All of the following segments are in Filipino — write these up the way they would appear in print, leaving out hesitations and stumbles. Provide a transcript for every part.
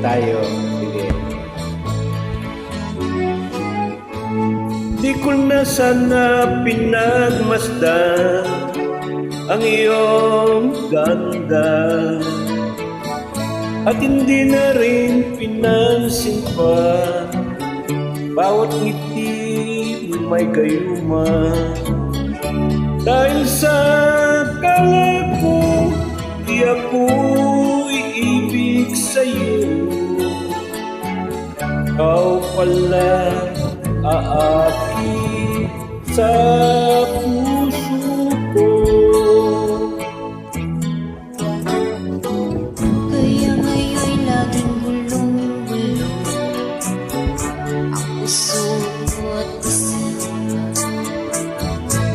tayo. Sige. Di ko na sana pinagmasdan ang iyong ganda, at hindi na rin pinansin pa bawat ngiti may gayuma. Dahil sa akala ko di ako iibig sa'yo, ikaw pala aakit sa puso ko. Kaya ngayon'y laging gulong-gulong ang puso at isipan.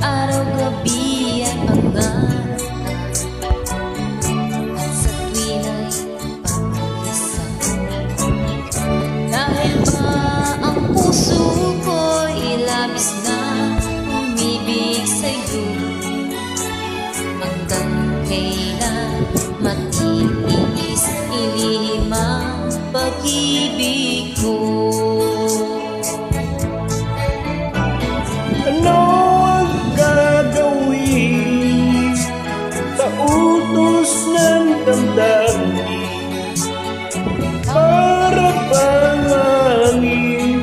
Araw-gabi ay pangarap, at sa tuwina'y pag-isa. Dahil ba ang puso ko'y labis na umibig sa'yo, hanggang kailan matitiis ilihim ang pag-ibig ko. Ano ang gagawin sa utos ng damdamin? Para bang hangin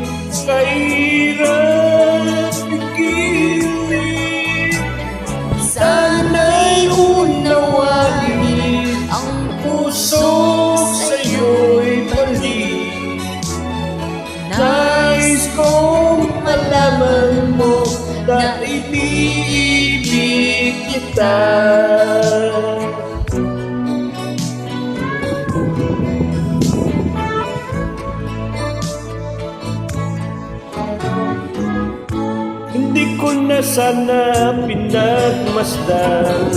kahirap igilig? Sana'y unawain ang puso sa'yo'y balik. Nais kong malaman mo na iniibig kita. Hindi ko na sana pinagmasdan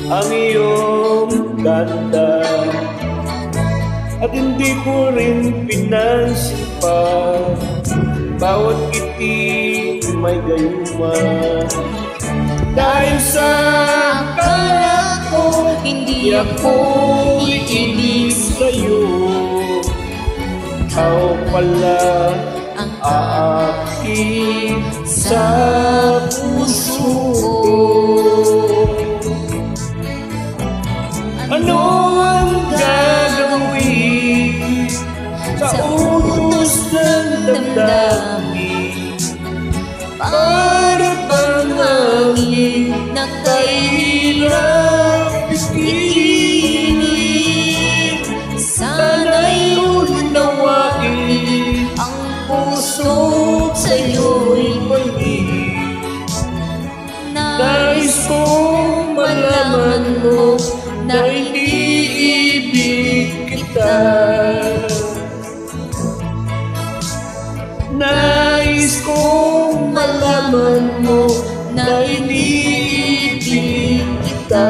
ang iyong ganda, at hindi ko rin pinansin pa bawat ngiti may gayuma. Dahil sa akala ko hindi ako iibig sa'yo, ikaw pala ang aakit sa puso ko. Ano ang gagawin sa utos ng damdamin? para bang hangin na Kahirap igilig, sana'y unawain ang puso sa'yo'y balik. Nais kong malaman mo na iniibig kita. Nais kong malaman mo na iniibig kita.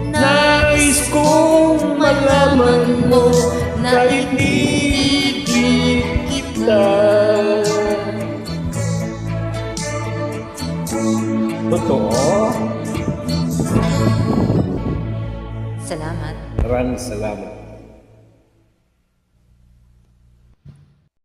Nais kong malaman mo na iniibig kita. Totoo? Salamat. Maraming salamat.